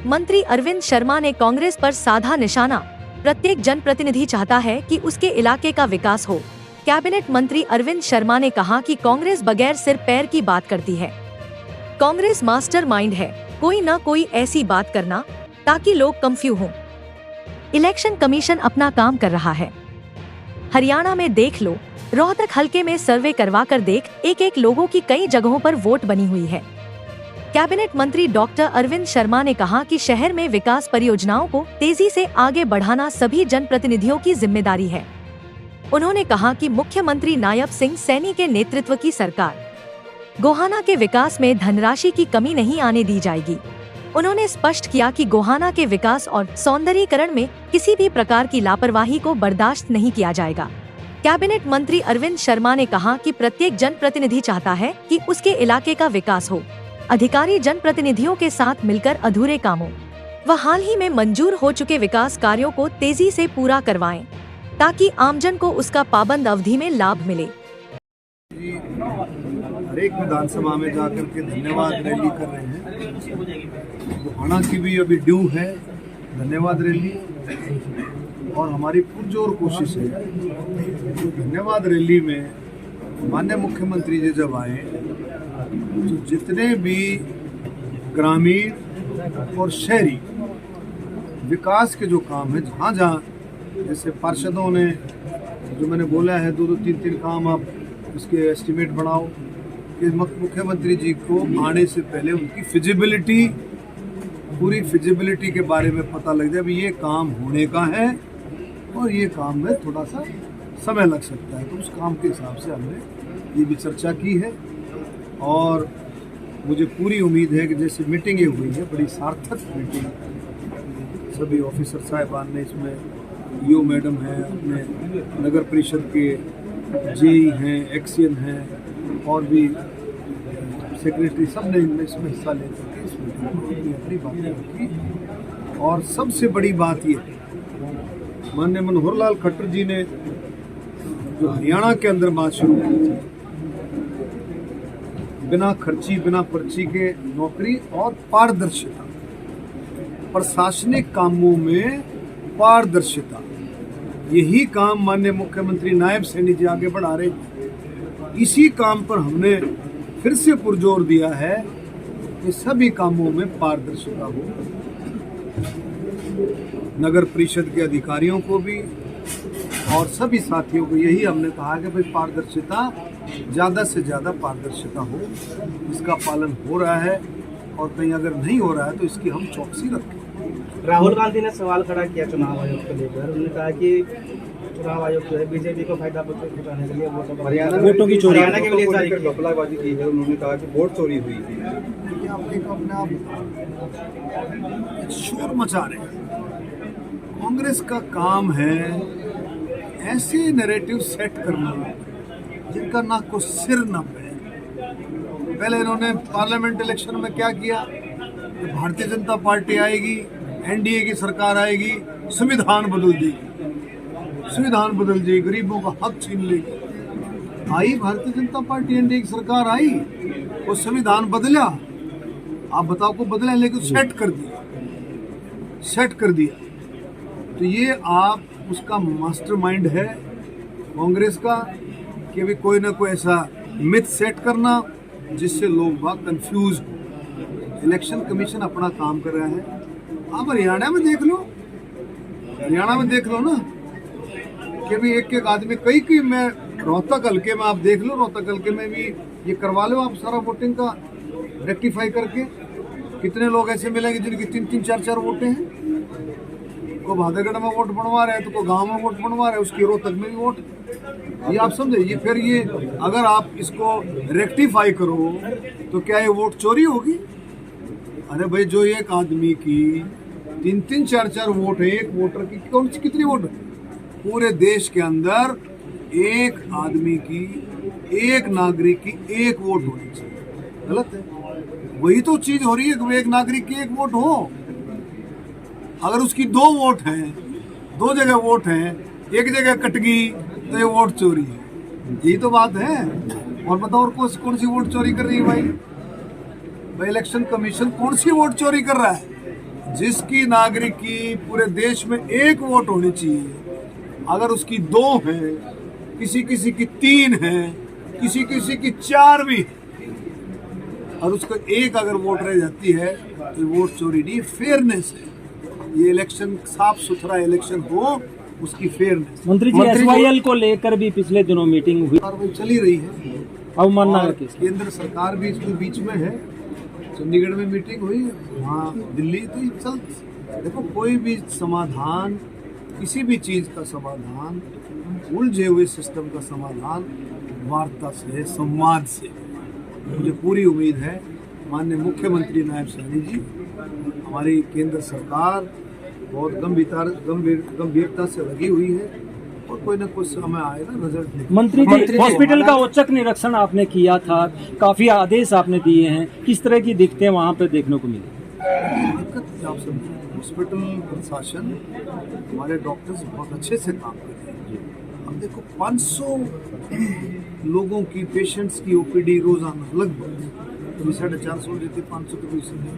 मंत्री अरविंद शर्मा ने कांग्रेस पर साधा निशाना। प्रत्येक जनप्रतिनिधि चाहता है कि उसके इलाके का विकास हो। कैबिनेट मंत्री अरविंद शर्मा ने कहा कि कांग्रेस बगैर सिर पैर की बात करती है। कांग्रेस मास्टरमाइंड है, कोई न कोई ऐसी बात करना ताकि लोग कंफ्यूज हों। इलेक्शन कमीशन अपना काम कर रहा है। हरियाणा में देख लो, रोहतक हलके में सर्वे करवा कर देख, एक लोगों की कई जगहों पर वोट बनी हुई है। कैबिनेट मंत्री डॉक्टर अरविंद शर्मा ने कहा कि शहर में विकास परियोजनाओं को तेजी से आगे बढ़ाना सभी जनप्रतिनिधियों की जिम्मेदारी है। उन्होंने कहा कि मुख्यमंत्री नायब सिंह सैनी के नेतृत्व की सरकार गोहाना के विकास में धनराशि की कमी नहीं आने दी जाएगी। उन्होंने स्पष्ट किया कि गोहाना के विकास और सौंदर्यीकरण में किसी भी प्रकार की लापरवाही को बर्दाश्त नहीं किया जाएगा। कैबिनेट मंत्री अरविंद शर्मा ने कहा कि प्रत्येक जनप्रतिनिधि चाहता है कि उसके इलाके का विकास हो। अधिकारी जनप्रतिनिधियों के साथ मिलकर अधूरे कामों व हाल ही में मंजूर हो चुके विकास कार्यों को तेजी से पूरा करवाएं, ताकि आमजन को उसका पाबंद अवधि में लाभ मिले। हर एक विधानसभा में जाकर के धन्यवाद रैली कर रहे हैं। गोहाना की भी अभी ड्यू है धन्यवाद रैली, और हमारी पुरजोर कोशिश है धन्यवाद रैली में माननीय मुख्यमंत्री जी जब आए तो जितने भी ग्रामीण और शहरी विकास के जो काम है, जहाँ जहाँ जैसे पार्षदों ने जो मैंने बोला है 2-3 काम आप इसके एस्टिमेट बनाओ कि मुख्यमंत्री जी को आने से पहले उनकी फिजिबिलिटी, पूरी फिजिबिलिटी के बारे में पता लग जाए। अभी ये काम होने का है और ये काम में थोड़ा सा समय लग सकता है, तो उस काम के हिसाब से हमने ये भी चर्चा की है। और मुझे पूरी उम्मीद है कि जैसे मीटिंगें हुई है, बड़ी सार्थक मीटिंग, सभी ऑफिसर साहिबान ने इसमें ईओ मैडम हैं, अपने नगर परिषद के जेई हैं, एक्सीएन हैं और भी सेक्रेटरी, सब ने इसमें हिस्सा लेकर के इसमें अपनी बातें रखी। और सबसे बड़ी बात ये माननीय मनोहर लाल खट्टर जी ने जो हरियाणा के अंदर बात शुरू की थी, बिना खर्ची बिना पर्ची के नौकरी और पारदर्शिता, प्रशासनिक कामों में पारदर्शिता, यही काम माननीय मुख्यमंत्री नायब सैनी जी आगे बढ़ा रहे हैं। इसी काम पर हमने फिर से पुरजोर दिया है कि सभी कामों में पारदर्शिता हो। नगर परिषद के अधिकारियों को भी और सभी साथियों को यही हमने कहा कि भाई पारदर्शिता, ज़्यादा से ज़्यादा पारदर्शिता हो। इसका पालन हो रहा है और कहीं अगर नहीं हो रहा है तो इसकी हम चौकसी रखें। राहुल गांधी ने सवाल खड़ा किया चुनाव आयोग को लेकर। उन्होंने कहा कि चुनाव आयोग जो है बीजेपी को फायदा पहुंचाने के लिए वोटों की चोरी, हरियाणा के लिए घपलाबाजी की है। उन्होंने कहा कि वोट चोरी हुई थी। अपने आप शोर मचा रहे हैं। कांग्रेस का काम है ऐसे नैरेटिव सेट करना जिनका ना को सिर ना पैर। पहले इन्होंने पार्लियामेंट इलेक्शन में क्या किया कि भारतीय जनता पार्टी आएगी, एनडीए की सरकार आएगी, संविधान बदल देगी, संविधान बदल जाएगी, गरीबों का हक छीन लेगी। आई भारतीय जनता पार्टी, एनडीए की सरकार आई, वो संविधान बदला, आप बताओ को बदला, लेकिन सेट कर दिया, सेट कर दिया। तो ये आप उसका मास्टरमाइंड है कांग्रेस का कि भी कोई ना कोई ऐसा मिथ सेट करना जिससे लोग बहुत कंफ्यूज हो। इलेक्शन कमीशन अपना काम कर रहा है। आप हरियाणा में देख लो, हरियाणा में देख लो ना कि भी एक आदमी कई मैं रोहतक हल्के में आप देख लो, रोहतक हल्के में भी ये करवा लो आप सारा वोटिंग का रेक्टिफाई करके। कितने लोग ऐसे मिलेंगे जिनकी 3-3, 4-4 वोटें हैं। को भादरगढ़ में वोट बनवा रहे हैं तो को गांव में वोट बनवा रहे हैं, उसकी रोहतक में भी वोट। ये आप समझे, ये फिर ये अगर आप इसको रेक्टिफाई करो तो क्या ये वोट चोरी होगी? अरे भाई, जो एक आदमी की 3-3, 4-4 वोट है, एक वोटर की कौन सी कितनी वोट? पूरे देश के अंदर एक आदमी की, एक नागरिक की एक वोट होनी चाहिए। गलत है? वही तो चीज हो रही है कि एक नागरिक की एक वोट हो। अगर उसकी 2 वोट हैं, 2 जगह वोट हैं, एक जगह कट गई तो ये वोट चोरी है। यही तो बात है। और बताओ और कौन सी वोट चोरी कर रही है भाई? इलेक्शन कमीशन कौन सी वोट चोरी कर रहा है? जिसकी नागरिक की पूरे देश में एक वोट होनी चाहिए, अगर उसकी 2 है, किसी किसी की 3 है, किसी किसी की 4 भी है, और उसको एक अगर वोट रह जाती है तो वोट चोरी नहीं, फेयरनेस है। ये इलेक्शन साफ सुथरा इलेक्शन हो, उसकी फेयरनेस। मंत्री जी SYL को लेकर भी पिछले दिनों मीटिंग हुई, कार्रवाई चली रही है, अवमानना और केस। केंद्र सरकार भी इसके बीच में है। चंडीगढ़ में मीटिंग हुई, वहाँ दिल्ली, तो ये चल। देखो, कोई भी समाधान, किसी भी चीज़ का समाधान, उलझे हुए सिस्टम का समाधान वार्ता से, संवाद से। मुझे पूरी उम्मीद है माननीय मुख्यमंत्री नायब सैनी जी, हमारी केंद्र सरकार बहुत गंभीरता से लगी हुई है, और कोई ना कोई समय आएगा, रिजल्ट निकलेगा। मंत्री जी, हॉस्पिटल का औचक निरीक्षण आपने किया था, काफी आदेश आपने दिए हैं, किस तरह की दिक्कतें वहाँ पे देखने को मिली? दिक्कत आप सब, हॉस्पिटल प्रशासन, हमारे डॉक्टर्स बहुत अच्छे से काम कर रहे हैं। अब देखो, 500 लोगों की, पेशेंट्स की OPD रोजाना लगभग, 450 देते, 500 तो